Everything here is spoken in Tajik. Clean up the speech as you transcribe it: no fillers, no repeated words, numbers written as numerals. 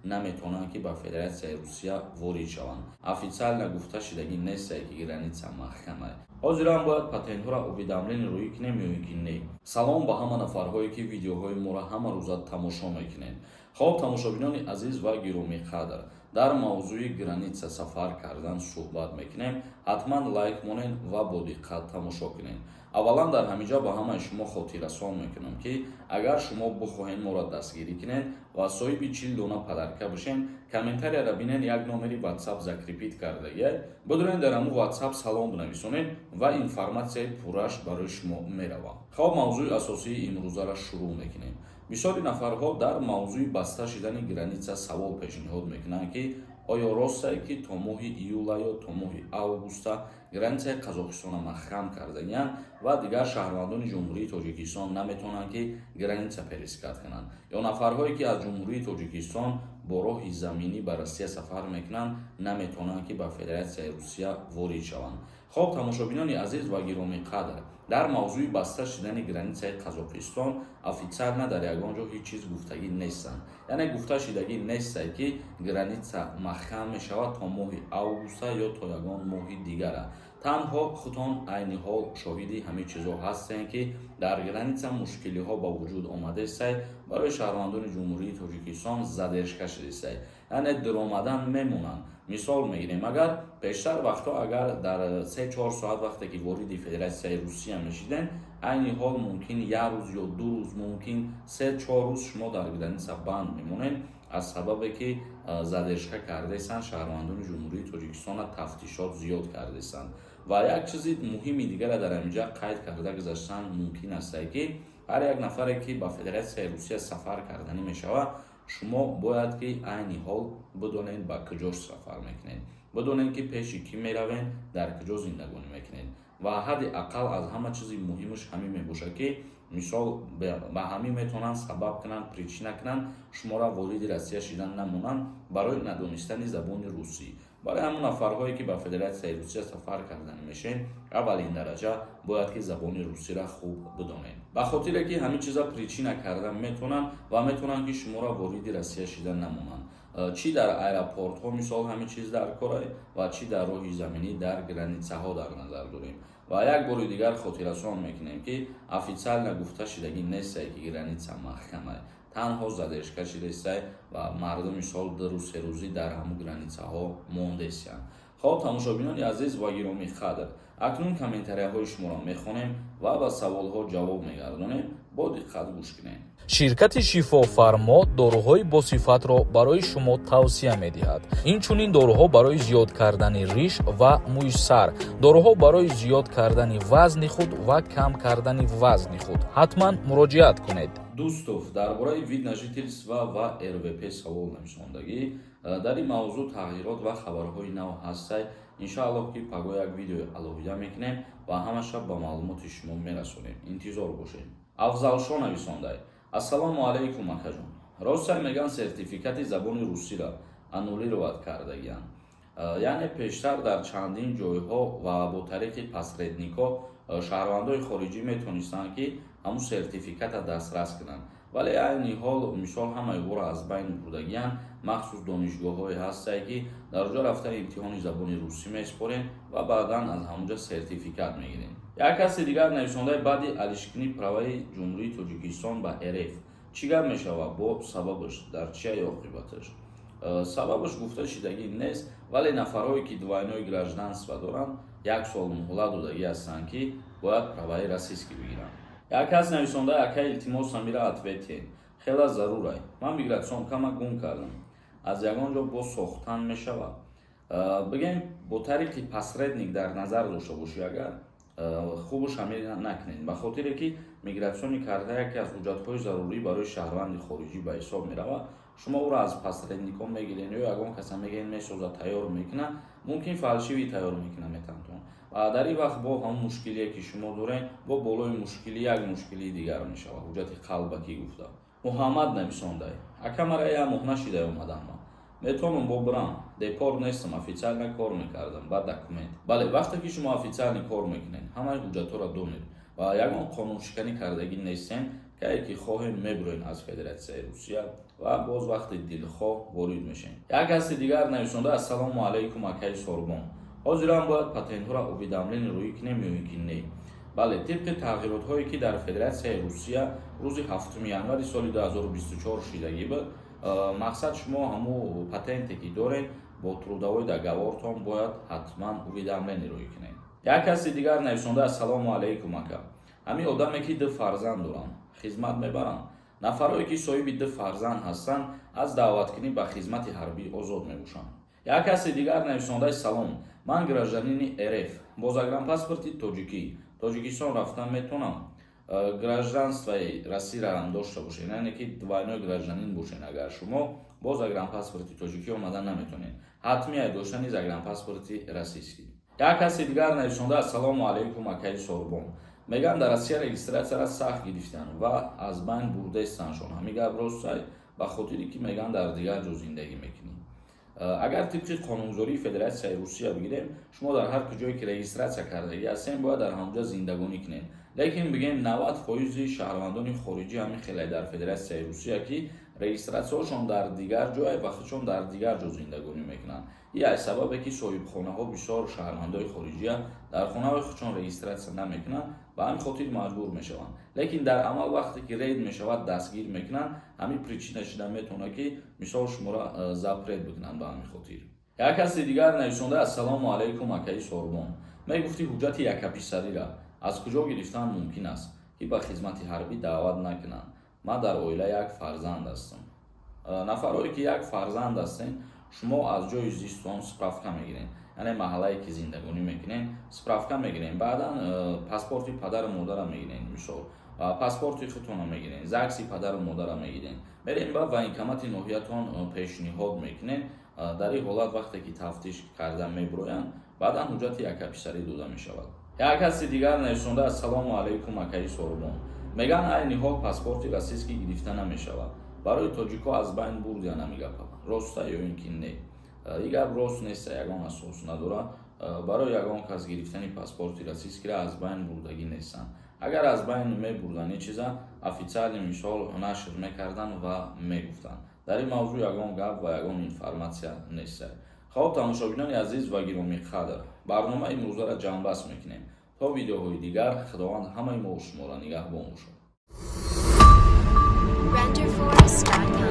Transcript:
наметонанд ки ба Федератсияи Русия ворид шаванд. Официально гуфта шудагӣ нестае ки граница маҳкамае. ҳозирам бояд патентҳоро уведомлени рӯӣ кунем ё ин ки не. Салом ба ҳама нафарҳое ки видеоҳои моро ҳама рӯза тамошо мекунед. хоб тамошобинони азиз ва гиромии қадр, дар мавзӯи граница сафар кардан суҳбат мекунем. ҳатман лайк монед ва бо диққат тамошо кунед. аввалан дар ҳаминҷо ба ҳамаи шумо хотиррасон мекунам ки агар шумо бихоҳед моро дастгирӣ кунед ва соҳиби 40 дона падарка бошед, комментарияро бинед, як номери WhatsApp закрепит кардагиед, бидонед дар ҳамун WhatsApp салом бинависонед ва информатсияи пурраш барои шумо меравад. хоб мавзӯи асосии имрӯзаро шурӯъ мекунем. бисёри нафарҳо дар мавзӯи баста шудани граница савол пешниҳод мекунанд ки оё ростае ки то моҳи июла ё то моҳи августа границаи Қазоқистона маҳкам кардаянд ва дигар шаҳрвандони ҷумҳурии Тоҷикистон наметавонанд ки граница перескат кунанд, ё нафарҳое ки аз ҷумҳурии Тоҷикистон бо роҳи заминӣ ба Россия сафар мекунанд наметавонанд ки ба Федератсияи Русия ворид шаванд. хоб тамошобинони азиз ва гиромии қадр, дар мавзӯи баста шудани границаи Қазоқистон официально дар ягон ҷо ҳеҷ чиз гуфтагӣ нестанд. яъне гуфта шудагӣ нестае ки граница маҳкам мешавад то моҳи августа ё то ягон моҳи дигара. танҳо худтон айни ҳол шоҳиди ҳамин чизҳо ҳастем ки дар граница мушкилиҳо ба вуҷуд омадааст барои шаҳрвандони ҷумҳурии Тоҷикистон задержка шудааст, яъне диромадан мемонанд. мисол мегирем, агар пештар вақтҳо агар дар 3-4 соат вақте ки вориди Федератсияи Русия мешидем, айни ҳол мумкин 1 рӯз ё 2 рӯз, мумкин 3-4 рӯз шумо дар граница банд мемонед, аз сабабе ки задержка кардаистанд, шаҳрвандони ҷумҳурии Тоҷикистона тафтишот зиёд кардаистанд. ва як чизи муҳими дигара дар ҳаминҷа қайд карда гузаштан мумкин аст ки ҳар як нафаре ки ба Федератсияи Русия сафар карданӣ мешавад, шумо бояд ки айни ҳол бидонед ба куҷо сафар мекунед, бидонед ки пеши кӣ меравед, дар куҷо зиндагонӣ мекунед. ва ҳадди ақал аз ҳама чизи муҳимаш ҳамин мебошад ки мисол ба ҳамин метавонанд сабаб кунанд, причина кунанд шуморо вориди Россия шудан намонанд барои надонистани забони русӣ. барои ҳамон нафарҳое ки ба Федератсияи Русия сафар карданӣ мешаванд, аввалин дараҷа бояд ки забони русиро хуб бидонед. ба хотире ки ҳамин чиза причина карда метавонанд ва метавонанд ки шуморо вориди Россия шудан намонанд. чӣ дар аэропортҳо мисол ҳамин чиз дар кора ва чӣ дар роҳи заминӣ дар границаҳо дар назар дорем. ва як бори дигар хотиррасон мекунем ки официально гуфта шудагӣ нестае ки граница маҳкамае. танҳо задержка шудааст ва мардум мисол 2-3 рӯзӣ дар ҳамун границаҳо мондаистанд. хоб тамошобинони азиз ва гиромии қадр, акнун комментарияҳои шуморо мехонем ва ба саволҳо ҷавоб мегардонем. бо диққат гӯш кунед. ширкати шифофармо доруҳои босифатро барои шумо тавсия медиҳад. инчунин доруҳо барои зиёд кардани риш ва мӯи сар, доруҳо барои зиёд кардани вазни худ ва кам кардани вазни худ. ҳатман муроҷиат кунед. дӯстов, дар бораи видна жительства ва РВП савол намешондагӣ, дар ин мавзӯъ тағйирот ва хабарҳои нав ҳастай. иншоаллоҳ ки паго як видеои алоҳида мекунем ва ҳамаша ба маълумоти шумо мерасонем. интизор бошед. афзалшо нависондай: ассалому алайкум акаҷон. ростае мегӯянд сертификати забони русиро аннулировать кардагиянд. яъне пештар дар чандин ҷойҳо ва бо тариқи посредникҳо шаҳрвандои хориҷӣ метавонистанд ки ҳамун сертификата дастрас кунанд, вале айни ҳол мисол ҳамаи ҳоро аз байн бурдагиянд. махсус донишгоҳҳое ҳастае ки дар ҷо рафта имтиҳони забони русӣ месупорем ва баъдан аз ҳамунҷа сертификат мегирем. як каси дигар нависондаи баъди алишкунӣ праваи ҷумҳурии Тоҷикистон ба РФ чӣ гап мешавад бо сабабаш, дар чия оқибаташ? сабабаш гуфта шудагӣ нест, вале нафарҳое ки двойное гражданство доранд 1 сол муҳлат додагӣ ҳастанд ки бояд праваи российский бигиранд. як кас нависонда: ака илтимосам мира ответен, хела зарурай, ман мигратсион кама гум кардам, аз ягон ҷо бо сохтан мешавад. бигем бо тариқи посредник дар назар дошта бошӣ, агар хубаш ҳамин накунед, ба хотире ки мигратсиони карта яке аз ҳуҷҷатҳои зарурӣ барои шаҳрванди хориҷӣ ба ҳисоб меравад. шумо ӯро аз посредникон мегиред ё ягон каса мегӯед месоза тайёр мекунад, мумкин фалшиви тайёр мекунад метантон. ва дар ин вақт бо ҳамон мушкилие ки шумо доред, бо болои мушкилӣ як мушкилии дигар мешавад. ҳуҷҷати қалбакӣ гуфта. муҳаммад нависондай: ака мара я моҳ нашида омадам, метавонам бо бирам, депорт нестам, официально кор мекардам ба документ. бале, вақте ки шумо официально кор мекунед, ҳамаи ҳуҷҷатҳоро донед ва ягон қонуншиканӣ кардагӣ нестем, кае ки хоҳем мебурем аз Федератсияи Русия ва боз вақти дилхоҳ ворид мешем. Як ҳасти дигар нависонда ассалому алайкум акаи Сорбон. ҳозирам бояд патентҳоро уведомлени рӯӣ кунем ё ин ки не? бале тибқи тағйиротҳое ки дар Федератсияи Русия рӯзи 7 январи соли 2024 шидагӣ буд, мақсад шумо ҳамо патенте ки доред бо трудовой договортон бояд ҳатман уведомлени рӯӣ кунед. Як ҳасти дигар нависонда ассалому алайкум ака. ҳамин одаме ки 2 фарзанд доранд, хизмат мебаранд. нафарое ки соҳиби 2 фарзанд ҳастанд, аз даъваткунӣ ба хизмати ҳарбӣ озод мебошанд. Як ҳасти дигар нависондаи салом, ман гражданини РФ бо загранпаспорти тоҷикӣ Тоҷикистон рафтан метавонам. гражданствои Россияам дошта бошед, яъне ки двойной гражданин бошед. агар шумо бо загранпаспорти тоҷикӣ омадан наметавонед, ҳатмияд доштани загранпаспорти российский. Як ҳасти дигар нависонда ассалому алайкум акаи Сорбон. мегӯянд дар Россия регистратсияро сахт гирифтанд ва аз байн бурдаистандшон. ҳамин гап ростае? ба хотире ки мегӯянд дар дигар ҷо зиндагӣ мекунем. агар тибқи қонунгузории Федератсияи Русия бигирем, шумо дар ҳар куҷое ки регистратсия кардагӣ ҳастем, бояд дар ҳамонҷо зиндагонӣ кунед. лекин бигем 90% шаҳрвандони хориҷӣ ҳамин хеле дар Федератсияи Русия ки регистратсияшон дар дигар ҷое ва худшон дар дигар ҷо зиндагонӣ мекунанд. ин аз сабабе ки соҳибхонаҳо бисёр шаҳрвандои хориҷия дар хонаҳои худшон регистратсия намекунанд ба ҳамин хотир маҷбур мешаванд. лекин дар амал вақте ки рейд мешавад дастгир мекунанд, ҳамин причина шуда метавонад ки мисол шуморо запрет бикунанд ба ҳамин хотир. як ҳасти дигар нависонда ассалому алайкум акаи Сорбон. мегуфти ҳуҷҷати якаписарира аз куҷо гирифтан мумкин аст ки ба хизмати ҳарбӣ даъват накунанд? ман дар оила як фарзанд ҳастам. нафарое ки як фарзанд ҳастем, шумо аз ҷои зистон справка мегиред, яъне маҳаллае ки зиндагонӣ мекунед справка мегиред, баъдан паспорти падару модара мегиред, мисол паспорти худтонро мегиред, загси падару модара мегиред, мерем ба военкомати ноҳиятон пешниҳод мекунед. дар ин ҳолат вақте ки тафтиш карда мебироянд, баъдан ҳуҷҷати якаписарӣ дода мешавад. як ҳасти дигар нависонда ассалому алайкум акаи Сорбон. мегӯянд айни ҳол паспорти российский гирифта намешавад. барои тоҷикҳо аз байн бурдя намегапад. роста ё ин ки не? ин гап рост нест, ягон асос надорад. барои ягон кас гирифтани паспорти российскиро аз байн бурдагӣ нестанд. агар аз байн мебурданд ин чиза официали мисол нашр мекарданд ва мегуфтанд. дар ин мавзӯъ ягон гап ва ягон информатсия нест. хоб тамошобинони азиз ва гиромиқадр, барномаи имрӯзаро ҷамъбаст мекунем. то видеоҳои дигар, худованд ҳамаи мо шуморо нигаҳбон бошад. renderforest.com